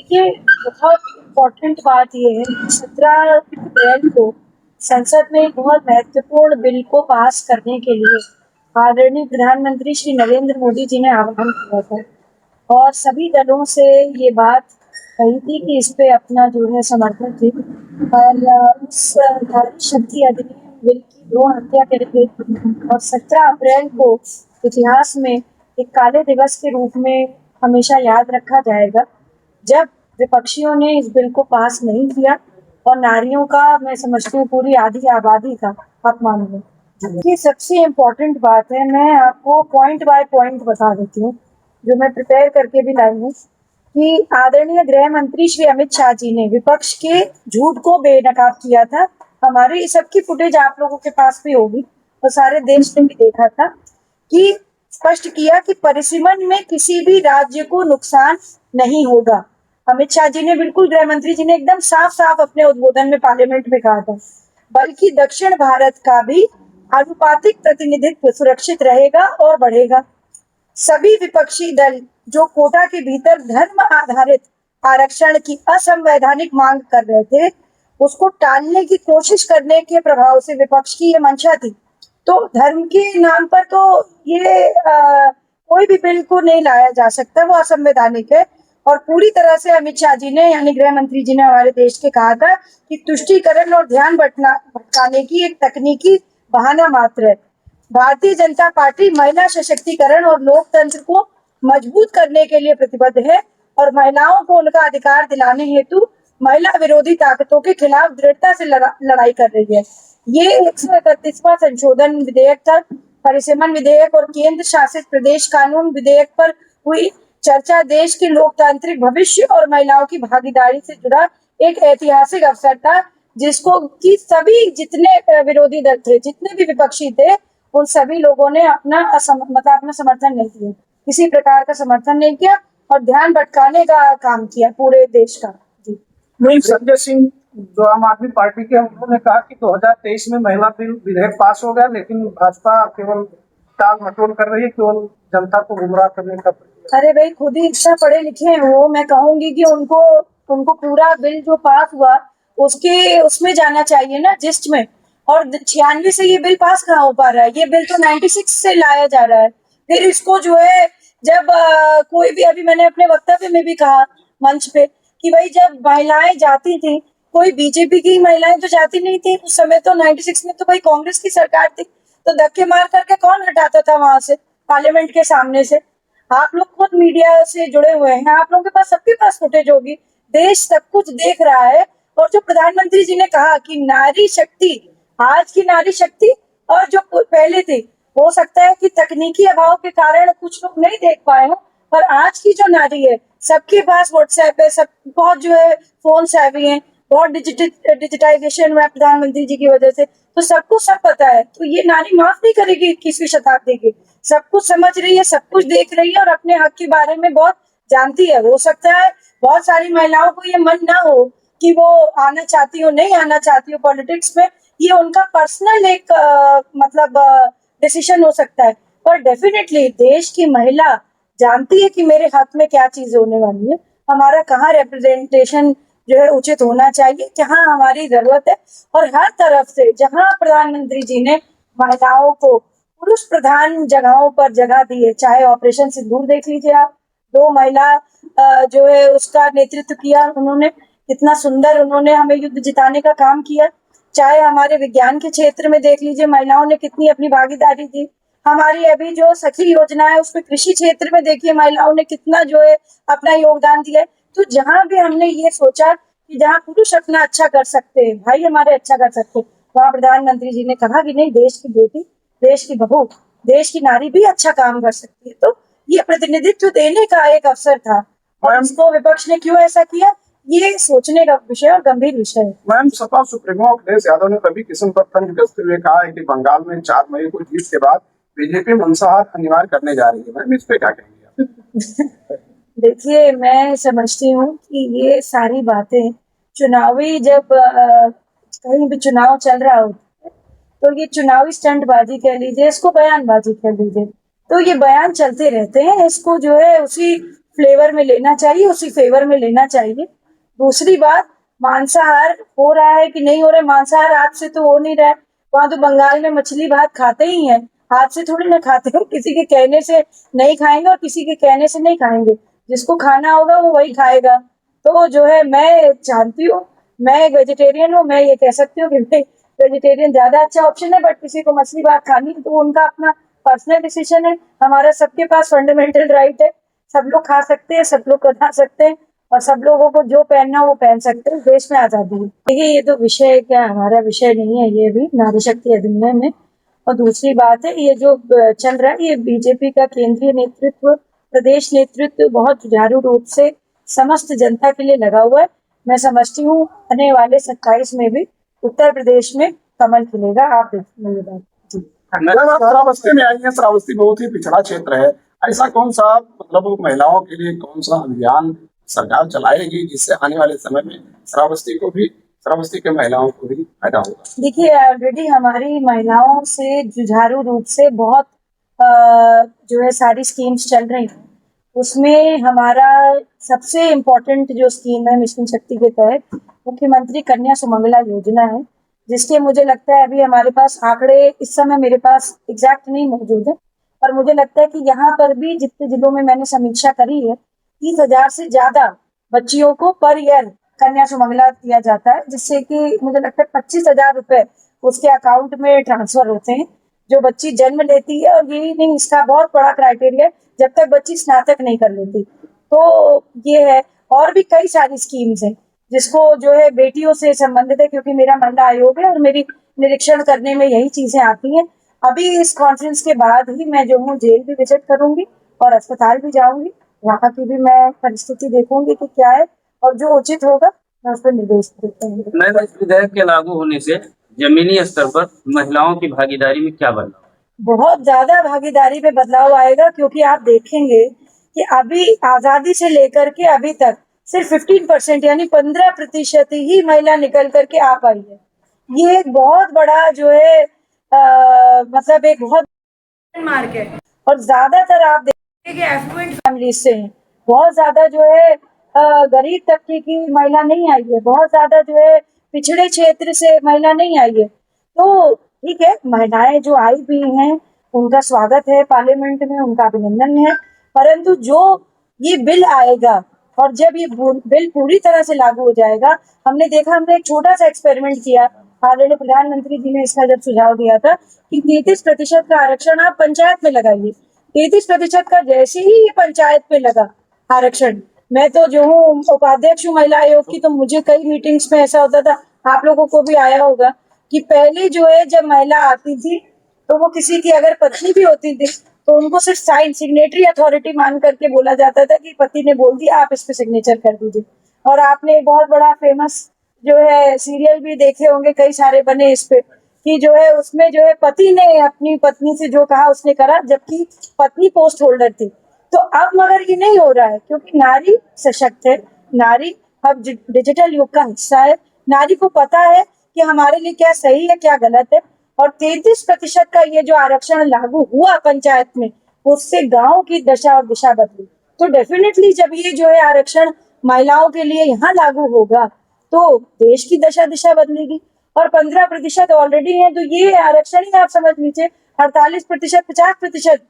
देखिए, बहुत इम्पोर्टेंट बात ये है कि 17 अप्रैल को संसद में एक बहुत महत्वपूर्ण बिल को पास करने के लिए आदरणीय प्रधानमंत्री श्री नरेंद्र मोदी जी ने आह्वान किया था और सभी दलों से ये बात कही थी कि इस पे अपना जो है समर्थन थी। और उस नारी शक्ति अधिनियम बिल की भ्रूण हत्या के लिए और 17 अप्रैल को इतिहास में एक काले दिवस के रूप में हमेशा याद रखा जाएगा, जब विपक्षियों ने इस बिल को पास नहीं किया और नारियों का, मैं समझती हूँ, पूरी आधी आबादी का अपमान हुआ। ये सबसे इम्पोर्टेंट बात है। मैं आपको पॉइंट बाय पॉइंट बता देती हूँ, जो मैं प्रिपेयर करके भी लाई हूँ, कि आदरणीय गृह मंत्री श्री अमित शाह जी ने विपक्ष के झूठ को बेनकाब किया था। हमारी सबकी फुटेज आप लोगों के पास भी होगी और सारे देश ने भी देखा था कि स्पष्ट किया कि परिसीमन में किसी भी राज्य को नुकसान नहीं होगा। अमित शाह जी ने बिल्कुल, गृह मंत्री जी ने एकदम साफ साफ अपने उद्बोधन में पार्लियामेंट में कहा था, बल्कि दक्षिण भारत का भी आनुपातिक प्रतिनिधित्व सुरक्षित रहेगा और बढ़ेगा। सभी विपक्षी दल जो कोटा के भीतर धर्म आधारित आरक्षण की असंवैधानिक मांग कर रहे थे, उसको टालने की कोशिश करने के प्रभाव से विपक्ष की ये मंशा थी। तो धर्म के नाम पर तो ये कोई भी बिल को नहीं लाया जा सकता, वो असंवैधानिक है। और पूरी तरह से अमित शाह जी ने, यानी गृह मंत्री जी ने हमारे देश के कहा था कि तुष्टीकरण और ध्यान भटकाने की एक तकनीकी बहाना मात्र है। भारतीय जनता पार्टी महिला सशक्तिकरण और लोकतंत्र को मजबूत करने के लिए प्रतिबद्ध है और महिलाओं को उनका अधिकार दिलाने हेतु महिला विरोधी ताकतों के खिलाफ दृढ़ता से लड़ाई कर रही है। ये 131वां संशोधन विधेयक था। परिसीमन विधेयक और केंद्र शासित प्रदेश कानून विधेयक पर हुई चर्चा देश के लोकतांत्रिक भविष्य और महिलाओं की भागीदारी से जुड़ा एक ऐतिहासिक अवसर था, जिसको कि सभी जितने विरोधी दल थे, जितने भी विपक्षी थे, उन सभी लोगों ने अपना समर्थन नहीं किया, किसी प्रकार का समर्थन नहीं किया और ध्यान भटकाने का काम किया पूरे देश का। जी नहीं, संजय सिंह जो आम आदमी पार्टी के, उन्होंने कहा कि 2023 में महिला बिल विधेयक पास हो गया, लेकिन भाजपा केवल टाल मटोल कर रही है, केवल जनता को गुमराह करने का। अरे भाई, खुद ही इतना पढ़े लिखे हैं वो। मैं कहूंगी कि उनको पूरा बिल जो पास हुआ उसमें जाना चाहिए ना, जिस्ट में। और 96 से ये बिल पास कहाँ हो पा रहा है? ये बिल तो 96 से लाया जा रहा है। फिर इसको जो है, जब कोई भी, अभी मैंने अपने वक्तव्य में भी कहा मंच पे कि भाई, जब महिलाएं जाती थी, कोई बीजेपी की महिलाएं तो जाती नहीं थी उस समय। तो 96 में तो भाई कांग्रेस की सरकार थी, तो धक्के मार करके कौन हटाता था वहां से, पार्लियामेंट के सामने से? आप लोग खुद मीडिया से जुड़े हुए हैं, आप लोगों के पास, सबके पास फुटेज होगी, देश सब कुछ देख रहा है। और जो प्रधानमंत्री जी ने कहा कि नारी शक्ति, आज की नारी शक्ति और जो पहले थी, हो सकता है कि तकनीकी अभाव के कारण कुछ लोग नहीं देख पाए हो, पर आज की जो नारी है, सबके पास व्हाट्सएप है, सब बहुत जो है फोन सेवी है, बहुत डिजिटाइजेशन हुआ है प्रधानमंत्री जी की वजह से, तो सबको सब पता है। तो ये नारी माफ नहीं करेगी 21वीं शताब्दी की। सब कुछ समझ रही है, सब कुछ देख रही है और अपने हक के बारे में बहुत जानती है। हो सकता है बहुत सारी महिलाओं को ये मन ना हो कि वो आना चाहती हो, नहीं आना चाहती हो पॉलिटिक्स में, ये उनका पर्सनल एक मतलब डिसीजन हो सकता है, पर डेफिनेटली देश की महिला जानती है कि मेरे हक में क्या चीज होने वाली है, हमारा कहाँ रिप्रेजेंटेशन जो है उचित होना चाहिए, कहाँ हमारी जरूरत है। और हर तरफ से जहाँ प्रधानमंत्री जी ने महिलाओं को पुरुष प्रधान जगहों पर जगह दी है, चाहे ऑपरेशन सिंदूर देख लीजिए आप, 2 महिला जो है उसका नेतृत्व किया उन्होंने, कितना सुंदर उन्होंने हमें युद्ध जिताने का काम किया। चाहे हमारे विज्ञान के क्षेत्र में देख लीजिए, महिलाओं ने कितनी अपनी भागीदारी दी। हमारी अभी जो सखी योजना है, उसमें कृषि क्षेत्र में देखिए महिलाओं ने कितना जो है अपना योगदान दिया है। तो जहां भी हमने ये सोचा कि जहां पुरुष अपना अच्छा कर सकते हैं, भाई हमारे अच्छा कर सकते हैं, वहां प्रधानमंत्री जी ने कहा कि नहीं, देश की बेटी, देश की बहू, देश की नारी भी अच्छा काम कर सकती है। तो ये प्रतिनिधित्व देने का एक अवसर था, और इसको विपक्ष ने क्यों ऐसा किया, ये सोचने का विषय और गंभीर विषय है। मैम, सपा सुप्रीमो अखिलेश यादव ने कभी किस्म पर तंज कसते हुए कहा है कि बंगाल में 4 मई को जीत के बाद बीजेपी मंसाहार अनिवार्य करने जा रही है। मैम, इस पे क्या कहेंगे? देखिए, मैं समझती हूँ कि ये सारी बातें चुनावी, जब कहीं भी चुनाव चल रहा हो, तो ये चुनावी स्टंटबाजी कह लीजिए, इसको बयानबाजी कह लीजिए, तो ये बयान चलते रहते हैं। इसको जो है उसी फ्लेवर में लेना चाहिए, उसी फेवर में लेना चाहिए। दूसरी बात, मांसाहार हो रहा है कि नहीं हो रहा है, मांसाहार हाथ से तो हो नहीं रहा है। वहां तो बंगाल में मछली भात खाते ही हैं, हाथ से थोड़ी ना खाते हैं। किसी के कहने से नहीं खाएंगे और किसी के कहने से नहीं खाएंगे, जिसको खाना होगा वो वही खाएगा। तो जो है, मैं जानती हूँ, मैं एक वेजिटेरियन हूँ, मैं ये कह सकती हूँ कि वेजिटेरियन ज्यादा अच्छा ऑप्शन है, बट किसी को मछली भात खानी है तो उनका अपना पर्सनल डिसीजन है। हमारा सबके पास फंडामेंटल राइट है, सब लोग खा सकते हैं, सब लोग बना सकते हैं, और सब लोगों को जो पहनना वो पहन सकते हैं। देश में आजादी है। देखिए, ये तो विषय क्या, हमारा विषय नहीं है ये भी, नारी शक्ति अधिनियम में। और दूसरी बात है, ये जो चल रहा है, ये बीजेपी का केंद्रीय नेतृत्व, प्रदेश नेतृत्व बहुत सुचारू रूप से समस्त जनता के लिए लगा हुआ है। मैं समझती हूँ आने वाले 27 में भी उत्तर प्रदेश में कमल खिलेगा। आप देखिए ये बात जी। मैडम, आप श्रावस्ती में आई हैं। श्रावस्ती बहुत ही पिछड़ा क्षेत्र है। ऐसा कौन सा मतलब महिलाओं के लिए कौन सा अभियान सरकार चलाएगी जिससे आने वाले समय में श्रावस्ती के महिलाओं को भी फायदा होगा? देखिए, ऑलरेडी हमारी महिलाओं से जुझारू रूप से बहुत जो है सारी स्कीम्स चल रही हैं। उसमें हमारा सबसे इम्पोर्टेंट जो स्कीम है मिशन शक्ति के तहत मुख्यमंत्री कन्या सुमंगला योजना है, जिसके मुझे लगता है अभी हमारे पास आंकड़े इस समय मेरे पास एग्जैक्ट नहीं मौजूद है, पर मुझे लगता है कि यहाँ पर भी जितने जिलों में मैंने समीक्षा करी है, 30,000 से ज्यादा बच्चियों को पर ईयर कन्या सुमंगला दिया जाता है, जिससे कि मुझे लगता है 25,000 रुपए उसके अकाउंट में ट्रांसफर होते हैं जो बच्ची जन्म लेती है। और यही नहीं, इसका बहुत बड़ा क्राइटेरिया, जब तक बच्ची स्नातक नहीं कर लेती। तो ये है, और भी कई सारी स्कीम्स हैं जिसको जो है बेटियों से संबंधित है, क्योंकि मेरा महिला आयोग है और मेरी निरीक्षण करने में यही चीजें आती हैं। अभी इस कॉन्फ्रेंस के बाद ही मैं जो हूँ जेल भी विजिट करूंगी और अस्पताल भी जाऊंगी, वहाँ की भी मैं परिस्थिति देखूंगी कि क्या है, और जो उचित होगा मैं उस पर निर्देश देते हैं। मैम, इस विधेयक के लागू होने से जमीनी स्तर पर महिलाओं की भागीदारी में क्या बदलाव? बहुत ज्यादा भागीदारी में बदलाव आएगा, क्योंकि आप देखेंगे कि अभी आजादी से लेकर के अभी तक सिर्फ 15% यानी 15% ही महिला निकल करके आ पाई है। ये एक बहुत बड़ा जो है मतलब एक बहुत मार्क है। और ज्यादातर आप देखेंगे कि एफ्लुएंट फैमिली से हैं, बहुत ज्यादा जो है गरीब तबके की महिला नहीं आई है, बहुत ज्यादा जो है पिछड़े क्षेत्र से महिला नहीं आई है। तो ठीक है, महिलाएं जो आई भी हैं उनका स्वागत है पार्लियामेंट में, उनका अभिनंदन है, परंतु जो ये बिल आएगा और जब ये बिल पूरी तरह से लागू हो जाएगा, हमने देखा, हमने एक छोटा सा एक्सपेरिमेंट किया। आदरणीय प्रधानमंत्री जी ने इसका जब सुझाव दिया था कि 33% का आरक्षण आप पंचायत में लगाइए, 33% का जैसे ही ये पंचायत में लगा आरक्षण, मैं तो जो हूँ उपाध्यक्ष हूँ महिला आयोग की, तो मुझे कई मीटिंग्स में ऐसा होता था, आप लोगों को भी आया होगा, कि पहले जो है जब महिला आती थी तो वो किसी की अगर पत्नी भी होती थी तो उनको सिर्फ साइन सिग्नेटरी अथॉरिटी मान करके बोला जाता था कि पति ने बोल दिया, आप इस पे सिग्नेचर कर दीजिए। और आपने एक बहुत बड़ा फेमस जो है सीरियल भी देखे होंगे, कई सारे बने इस पे, कि जो है उसमें जो है पति ने अपनी पत्नी से जो कहा उसने करा, जबकि पत्नी पोस्ट होल्डर थी। तो अब मगर ये नहीं हो रहा है, क्योंकि नारी सशक्त है, नारी अब डिजिटल युग का हिस्सा है, नारी को पता है कि हमारे लिए क्या सही है क्या गलत है। और 33% का ये जो आरक्षण लागू हुआ पंचायत में, उससे गांव की दशा और दिशा बदली। तो डेफिनेटली जब ये जो है आरक्षण महिलाओं के लिए यहाँ लागू होगा तो देश की दशा दिशा बदलेगी। और 15% ऑलरेडी है, तो ये आरक्षण ही आप समझ लीजिए 48%, 50%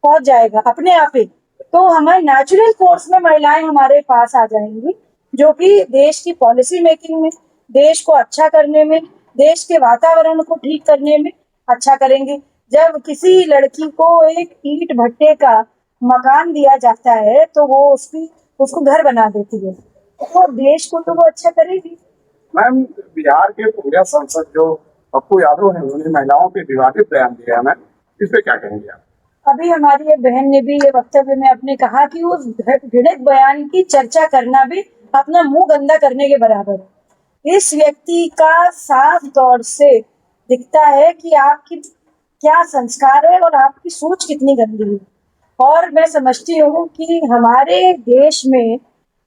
पहुंच जाएगा अपने आप ही। तो हमारे नेचुरल फोर्स में महिलाएं हमारे पास आ जाएंगी, जो कि देश की पॉलिसी मेकिंग में, देश को अच्छा करने में, देश के वातावरण को ठीक करने में अच्छा करेंगे। जब किसी लड़की को एक ईंट भट्टे का मकान दिया जाता है तो वो उसको घर बना देती है, तो देश को तो वो अच्छा करेगी। मैम, बिहार के पूर्व सांसद जो पप्पू यादव हैं, उन्होंने महिलाओं के विवादित बयान दिया है, मैम, इस पे क्या कहेंगे आप? अभी हमारी एक बहन ने भी ये वक्तव्य में अपने कहा कि उस घृणित बयान की चर्चा करना भी अपना मुंह गंदा करने के बराबर है। इस व्यक्ति का साफ तौर से दिखता है कि आपकी क्या संस्कार है और आपकी सोच कितनी गंदी है। और मैं समझती हूँ कि हमारे देश में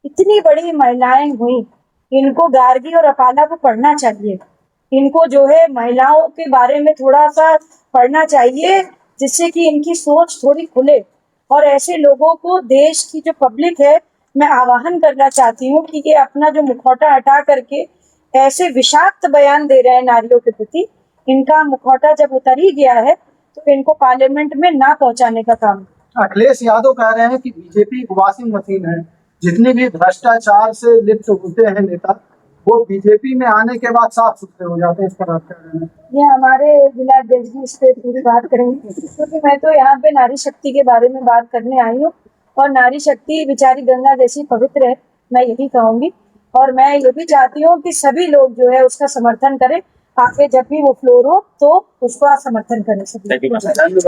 इतनी बड़ी महिलाएं हुई, इनको गार्गी और अपाला को पढ़ना चाहिए, इनको जो है महिलाओं के बारे में थोड़ा सा पढ़ना चाहिए, जिससे कि इनकी सोच थोड़ी खुले और ऐसे लोगों को देश की जो पब्लिक है, मैं आह्वान करना चाहती हूँ कि ये अपना जो मुखौटा हटा करके ऐसे विषाक्त बयान दे रहे हैं नारियों के प्रति, इनका मुखौटा जब उतर ही गया है तो इनको पार्लियामेंट में ना पहुंचाने का काम। अखिलेश यादव कह रहे हैं कि बीजेपी वॉशिंग मशीन है, जितने भी भ्रष्टाचार से लिप्त होते हैं नेता वो बीजेपी में आने के बाद साफ सुथरे हो जाते हैं। इस पर आप कह रहे हैं? ये हमारे जिला अध्यक्ष जी इस पे पूरी बात करेंगे, क्योंकि मैं तो यहाँ पे नारी शक्ति के बारे में बात करने आई हूँ और नारी शक्ति बेचारी गंगा जैसी पवित्र है, मैं यही कहूंगी। और मैं ये भी चाहती हूँ कि सभी लोग जो है उसका समर्थन करें, आगे जब भी वो फ्लोर हो तो उसका समर्थन करें सभी।